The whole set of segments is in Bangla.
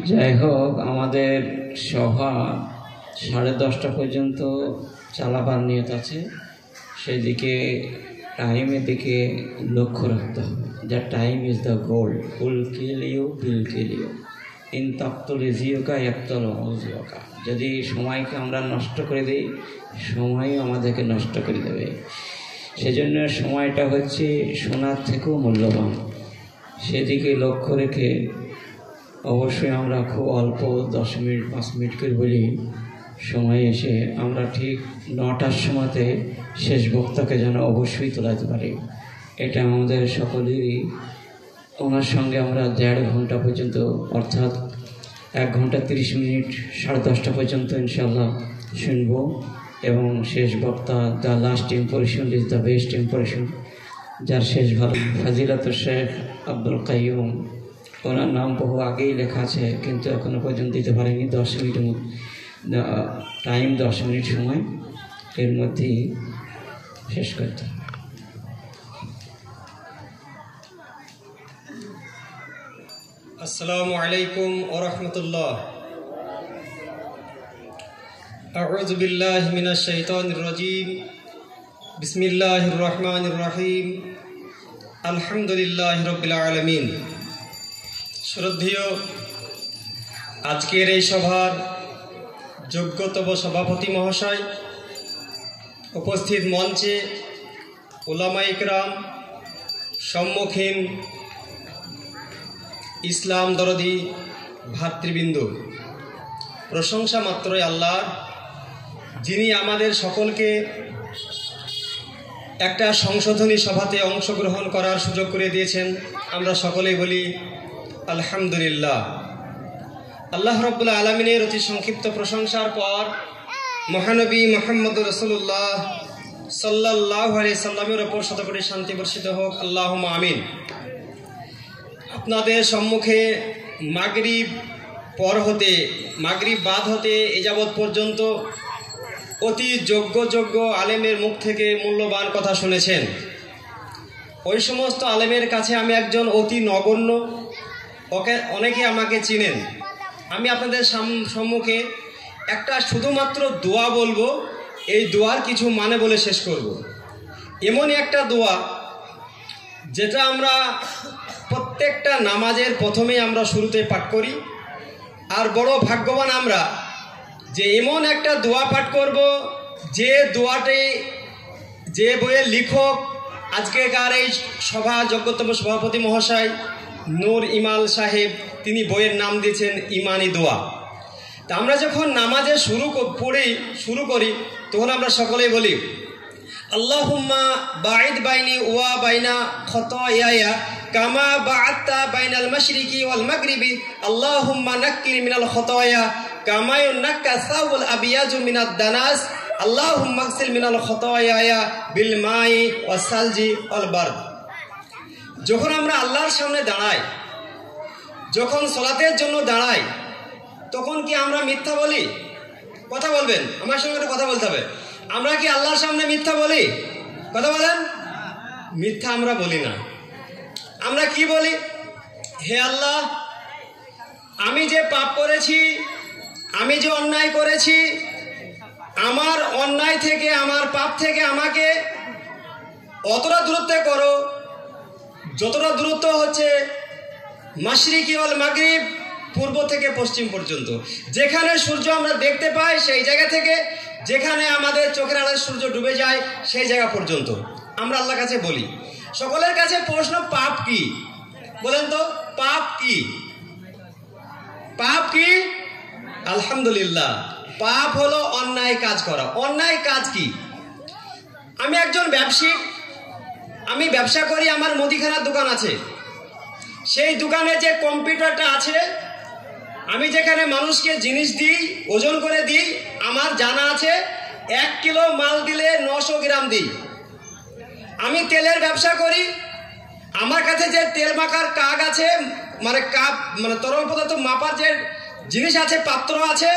যাই হোক, আমাদের সভা 10:30 পর্যন্ত চালাবার নিয়ত আছে। সেদিকে টাইমের দিকে লক্ষ্য রাখতে হবে। The time is the gold, উল কিলিও বিল কিলিও ইন তাক্তুল রিজিওকা ইয়াক্তুল উজিওকা। যদি সময়কে আমরা নষ্ট করে দিই, সময়ও আমাদেরকে নষ্ট করে দেবে। সেজন্য সময়টা হচ্ছে সোনার থেকেও মূল্যবান। সেদিকে লক্ষ্য রেখে অবশ্যই আমরা খুব অল্প 10 মিনিট 5 মিনিট করে বলি সময় এসে আমরা ঠিক 9টার সময়তে শেষ বক্তাকে যেন অবশ্যই তোলাতে পারি। এটা আমাদের সকলেরই। ওনার সঙ্গে আমরা 1.5 ঘন্টা পর্যন্ত, অর্থাৎ 1 ঘন্টা 30 মিনিট 10:30 পর্যন্ত ইনশাল্লাহ শুনব। এবং শেষ বক্তা, the last impression is the best impression, যার শেষ ভালো ফাজিলাতুল শেখ আব্দুল কাইয়ুম। ওনার নাম বহু আগেই লেখা আছে, কিন্তু এখনও পর্যন্ত দিতে পারেনি। 10 মিনিটের টাইম, 10 মিনিট সময়, এর মধ্যেই শেষ করতে হবে। আসসালামু আলাইকুম ওয়া রাহমাতুল্লাহ। আউযু বিল্লাহি মিনাশ শাইতানির রাজীম। বিসমিল্লাহির রহমানির রহিম। আলহামদুলিল্লাহি রাব্বিল আলামিন। শ্রদ্ধেয় আজকের এই সভার যোগ্যতম সভাপতি মহাশয়, উপস্থিত মঞ্চে উলামা ইকরাম, সম্মুখীন ইসলাম দরদি ভাতৃবৃন্দ, প্রশংসা মাত্রই আল্লাহর, যিনি আমাদের সকলকে একটা সংশোধনী সভাতে অংশগ্রহণ করার সুযোগ করে দিয়েছেন। আমরা সকলেই বলি আলহামদুলিল্লাহ। আল্লাহ রাব্বুল আলামিনের অতি সংক্ষিপ্ত প্রশংসার পর মহানবী মুহাম্মদুর রাসূলুল্লাহ সাল্লাল্লাহু আলাইহি সাল্লামের ওপর শতকোটি শান্তি বর্ষিত হোক, আল্লাহুম্মা আমিন। আপনাদের সম্মুখে মাগরিব পর হতে, মাগরিব বাদ হতে এ যাবৎ পর্যন্ত অতি যোগ্য আলেমের মুখ থেকে মূল্যবান কথা শুনেছেন। ওই সমস্ত আলেমের কাছে আমি একজন অতি নগণ্য, অনেকে আমাকে চিনেন। আমি আপনাদের সম্মুখে একটা শুধুমাত্র দোয়া বলবো, এই দোয়ার কিছু মানে বলে শেষ করব। এমনই একটা দোয়া যেটা আমরা প্রত্যেকটা নামাজের প্রথমেই আমরা শুরুতে পাঠ করি। আর বড় ভাগ্যবান আমরা যে এমন একটা দোয়া পাঠ করব, যে দোয়াটি, যে বইয়ের লেখক আজকেকার এই সভা যোগ্যতম সভাপতি মহাশয় নূর ইমাল সাহেব, তিনি বইয়ের নাম দিয়েছেন ইমানি দোয়া। তা আমরা যখন নামাজে শুরু করি তখন আমরা সকলেই বলি আল্লাহুম্মা বাঈদ বাইনি ওয়া বাইনা খতায়ায়া কামা বা'আদতা বাইনাল মাশরিকি ওয়াল মাগরিবি আল্লাহুম্মা নাক্কিনি মিনাল খতায়া কামা ইউনাক্কা সাওবুল আবিয়াজু মিনাদ দানাস আল্লাহুম্মা আগসিল মিনাল খতায়ায়া বিল মাই ওয়াস সালজি ওয়াল বারদ। যখন আমরা আল্লাহর সামনে দাঁড়াই, যখন সালাতের জন্য দাঁড়াই, তখন কি আমরা মিথ্যা বলি? কথা বলবেন, আমার সঙ্গে কথা বলতে হবে। আমরা কি আল্লাহর সামনে মিথ্যা বলি? কথা বলেন। মিথ্যা আমরা বলি না। আমরা কি বলি? হে আল্লাহ, আমি যে পাপ করেছি, আমি যে অন্যায় করেছি, আমার অন্যায় থেকে, আমার পাপ থেকে আমাকে অতটা দূরত্বে করো যতটা দূরত্ব হচ্ছে মাশরিকি ওয়াল মাগরিব, পূর্ব থেকে পশ্চিম পর্যন্ত। যেখানে সূর্য আমরা দেখতে পাই সেই জায়গা থেকে যেখানে আমাদের চোখের আড়ালে সূর্য ডুবে যায় সেই জায়গা পর্যন্ত আমরা আল্লাহর কাছে বলি। সকলের কাছে প্রশ্ন, পাপ কি? বলেন তো, পাপ কি? পাপ কি? আলহামদুলিল্লাহ, পাপ হলো অন্যায় কাজ করা। অন্যায় কাজ কি? আমি একজন ব্যবসায়ী, আমি ব্যবসা করি, আমার মুদিখানার দোকান আছে। সেই দোকানে যে কম্পিউটারটা আছে, আমি যেখানে মানুষকে জিনিস দিই, ওজন করে দিই, আমার জানা আছে 1 কিলো মাল দিলে 900 গ্রাম দিই। আমি তেলের ব্যবসা করি, আমার কাছে যে তেল মাখার কাগ আছে, মানে কাপ, মানে তরল পদার্থ মাপার যে জিনিস আছে, পাত্র আছে,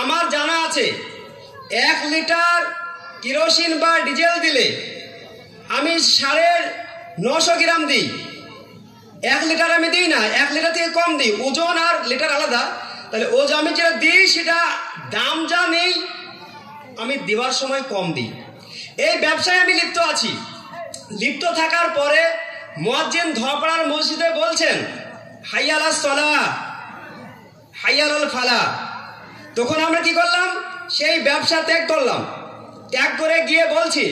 আমার জানা আছে 1 লিটার কেরোসিন বা ডিজেল দিলে আমি 950 গ্রাম দিই। 1 লিটার আমি দিই না, 1 লিটার থেকে কম দিই, ওজন আর লিটার আলাদা। তাহলে ওজন আমি যেটা দিই সেটা দাম যা নেই আমি দেওয়ার সময় কম দিই। এই ব্যবসায় আমি লিপ্ত আছি। লিপ্ত থাকার পরে মুয়াজ্জিন ধোয়াপাড়ার মসজিদে বলছেন হাইয়া আলাস সালাহ হাইয়া আলাল ফালাহ। তখন আমরা কি করলাম? সেই ব্যবসা ত্যাগ করলাম। ত্যাগ করে গিয়ে বলছি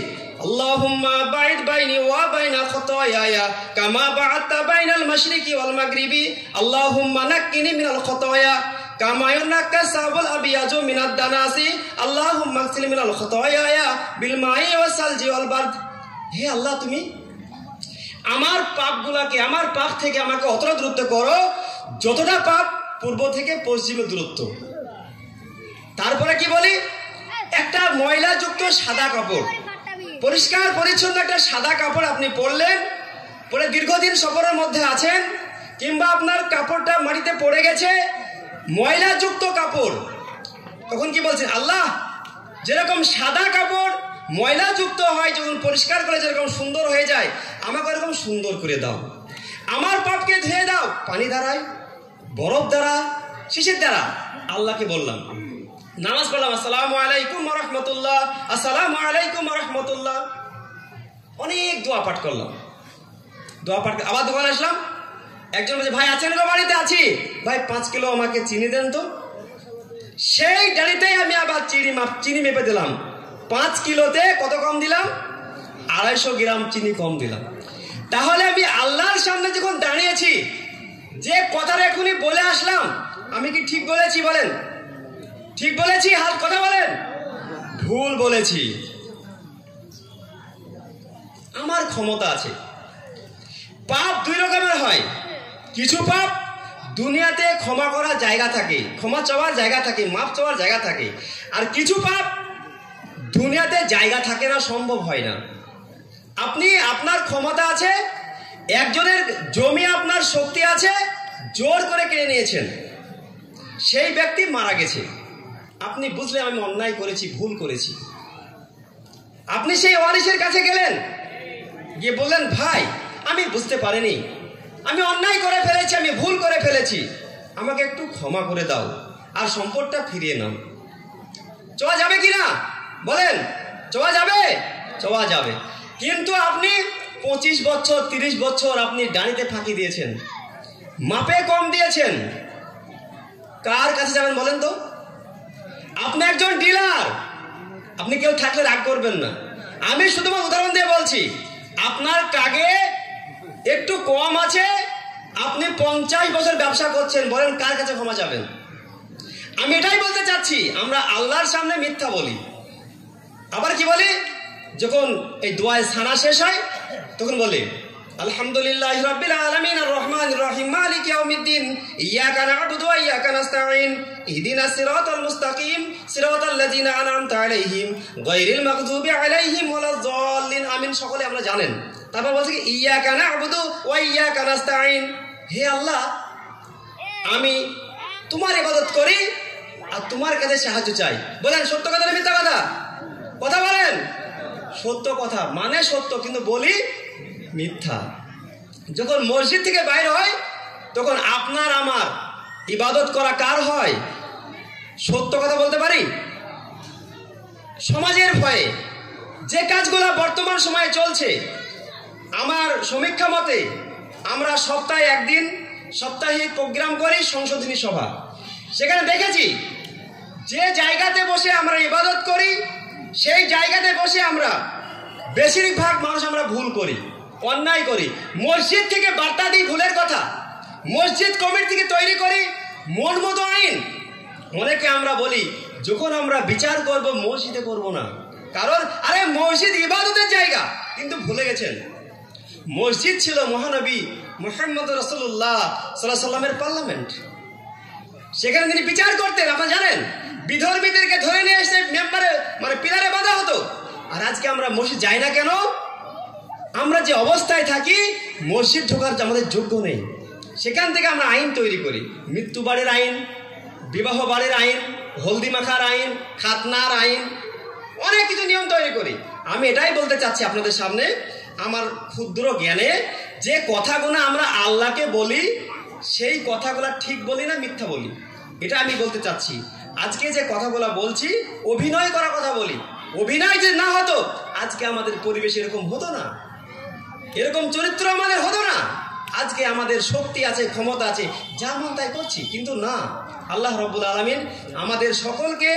আল্লাহুম্মা বাইদ বাইনি ওয়া বাইনা খতায়ায়া কামা বা'আতা বাইনাল মাশরিকি ওয়াল মাগরিবি আল্লাহুম্মা নাক্কিনি মিনাল খতায়া কামা ইয়ানাক্কা সাবুল আবিয়াজু মিনাদ দানাসি আল্লাহুম্মা আগসিল মিনাল খতায়ায়া বিল মাই ওয়াস সালজি ওয়াল বারদ। হে আল্লাহ, তুমি আমার পাপগুলাকে, আমার পাপ থেকে আমাকে অতটা দূরত্ব করো যতটা পাপ পূর্ব থেকে পশ্চিমে দূরত্ব। তারপরে কি বলি? একটা ময়লাযুক্ত সাদা কাপড়, পরিষ্কার পরিচ্ছন্ন একটা সাদা কাপড় আপনি পরলেন, পরে দীর্ঘদিন সফরের মধ্যে আছেন, কিংবা আপনার কাপড়টা মাটিতে পড়ে গেছে, ময়লাযুক্ত কাপড়, তখন কি বলছেন? আল্লাহ, যেরকম সাদা কাপড় ময়লাযুক্ত হয়, যখন পরিষ্কার করে যেরকম সুন্দর হয়ে যায়, আমাকে এরকম সুন্দর করে দাও। আমার পাপকে ধুয়ে দাও, পানি দ্বারায়, বরফ দ্বারা, শিশির দ্বারা। আল্লাহকে বললাম, নামাজ পড়লাম, আসসালামু আলাইকুম ওয়া রাহমাতুল্লাহ, আসসালামু আলাইকুম ওয়া রাহমাতুল্লাহ, অনেক দোয়া পাঠ করলাম। দোয়া পাঠ আবার দোকানে আসলাম, একজন বলছে ভাই আছেন গো? বাড়িতে আছি। ভাই 5 কিলো আমাকে চিনি দেন তো। সেই ডালিতেই আমি আবার চিনি মেপে দিলাম। 5 কিলোতে কত কম দিলাম? 250 গ্রাম চিনি কম দিলাম। তাহলে আমি আল্লাহর সামনে যখন দাঁড়িয়েছি, যে কথাটা এখনই বলে আসলাম, আমি কি ঠিক বলেছি? বলেন, ঠিক বলেছি? হাত কথা বলেন, ভুল বলেছি। আমার ক্ষমতা আছে। পাপ 2 রকমের হয়। কিছু পাপ দুনিয়াতে ক্ষমা করার জায়গা থাকে, ক্ষমা চাওয়ার জায়গা থাকে, মাপ চাওয়ার জায়গা থাকে। আর কিছু পাপ দুনিয়াতে জায়গা থাকে না, সম্ভব হয় না। আপনি, আপনার ক্ষমতা আছে, একজনের জমি আপনার শক্তি আছে, জোর করে কেড়ে নিয়েছেন, সেই ব্যক্তি মারা গেছে। আপনি বুঝলেন আমি অন্যায় করেছি, ভুল করেছি। আপনি সেই ওয়ারিসের কাছে গেলেন, গিয়ে বললেন ভাই আমি বুঝতে পারিনি, আমি অন্যায় করে ফেলেছি, আমি ভুল করে ফেলেছি, আমাকে একটু ক্ষমা করে দাও আর সম্পদটা ফিরিয়ে নাও। চাওয়া যাবে কিনা বলেন? চাওয়া যাবে? চাওয়া যাবে। কিন্তু আপনি 25 বছর 30 বছর আপনি ডানিতে ফাঁকি দিয়েছেন, মাপে কম দিয়েছেন, কার কাছে যাবেন বলেন তো? আপনি একজন ডিলার, আপনি কেউ থাকলে রাগ করবেন না, আমি শুধুমাত্র উদাহরণ দিয়ে বলছি। আপনার কাগে একটু কম আছে, আপনি 50 বছর ব্যবসা করছেন, বলেন কার কাছে ক্ষমা যাবেন? আমি এটাই বলতে চাচ্ছি, আমরা আল্লাহর সামনে মিথ্যা বলি। আবার কি বলি? যখন এই দোয়ায় সানা শেষ হয় তখন বলি আলহামদুলিল্লাহি রাব্বিল আলামিন আর রহমানির রহিম মালিক ইয়াউমিদ্দিন ইয়াকা না'বুদু ওয়া ইয়াকা নাস্তাঈন ইহদিনাস সিরাতাল মুস্তাকিম সিরাতাল লাযিনা আন'আমতা আলাইহিম গায়রিল মাগদুবি আলাইহিম ওয়ালাদ দাল্লিন। আমিন সকলে আমরা জানেন। তারপর বলছে কি ইয়াকা না'বুদু ওয়া ইয়াকা নাস্তাঈন, হে আল্লাহ আমি তোমার ইবাদত করি আর তোমার কাছে সাহায্য চাই। বলেন সত্য কথা না মিথ্যা কথা? কথা বলেন। সত্য কথা, মানে সত্য, কিন্তু বলি মিথ্যা। যখন মসজিদ থেকে বাইরে হয় তখন আপনার আমার ইবাদত করা কার হয়? সত্য কথা বলতে পারি? সমাজের ভয়ে যে কাজগুলো বর্তমান সময়ে চলছে, আমার সমীক্ষা মতে আমরা সপ্তাহে একদিন সাপ্তাহিক প্রোগ্রাম করি, সংশোধনী সভা। সেখানে দেখেছি যে জায়গাতে বসে আমরা ইবাদত করি, সেই জায়গাতে বসে আমরা বেশিরভাগ মানুষ আমরা ভুল করি, অন্যায় করি। মসজিদ থেকে বার্তা দিই ভুলের কথা, মসজিদ কমিটি থেকে তৈরি করি মন মতো আইন। অনেকে আমরা বলি যখন আমরা বিচার করব মসজিদে করব না, কারণ আরে মসজিদ ইবাদতের জায়গা। কিন্তু ভুলে গেছেন মসজিদ ছিল মহানবী মুহাম্মদ রাসূলুল্লাহ সাল্লাল্লাহু আলাইহি সাল্লামের পার্লামেন্ট। সেখানে তিনি বিচার করতেন। আপনারা জানেন বিধর্মীদেরকে ধরে নিয়ে এসে মেম্বারে মানে পিলারে বাঁধা হতো। আর আজকে আমরা মসজিদ যাই না কেন? আমরা যে অবস্থায় থাকি মসজিদ ঢোকার আমাদের যোগ্য নেই। সেখান থেকে আমরা আইন তৈরি করি, মৃত্যু বাড়ির আইন, বিবাহ বাড়ির আইন, হলদি মাখার আইন, খাতনার আইন, অনেক কিছু নিয়ম তৈরি করি। আমি এটাই বলতে চাচ্ছি আপনাদের সামনে, আমার ক্ষুদ্র জ্ঞানে যে কথাগুলো আমরা আল্লাহকে বলি সেই কথাগুলো ঠিক বলি না মিথ্যা বলি, এটা আমি বলতে চাচ্ছি। আজকে যে কথাগুলো বলছি অভিনয় করা কথা বলি, অভিনয় যে না হতো আজকে আমাদের পরিবেশ এরকম হতো না, এরকম চরিত্র আমাদের হতো না। আজকে আমাদের শক্তি আছে, ক্ষমতা আছে, যা মন তাই করছি। কিন্তু না, আল্লাহ রাব্বুল আলামিন আমাদের সকলকে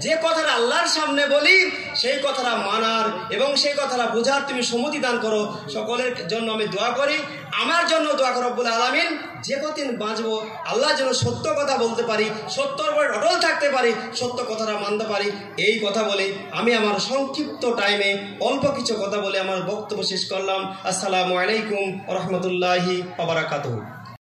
যে কথাটা আল্লাহর সামনে বলি সেই কথাটা মানার এবং সেই কথাটা বোঝার তুমি সম্মতি দান করো। সকলের জন্য আমি দোয়া করি, আমার জন্য দোয়া করো রব্বুল আলামিন। যে কদিন বাঁচবো আল্লাহ যেন সত্য কথা বলতে পারি, সত্যর উপর অটল থাকতে পারি, সত্য কথাটা মানতে পারি। এই কথা বলে আমি আমার সংক্ষিপ্ত টাইমে অল্প কিছু কথা বলে আমার বক্তব্য শেষ করলাম। আসসালামু আলাইকুম ওয়া রাহমাতুল্লাহি ওয়া বারাকাতুহু।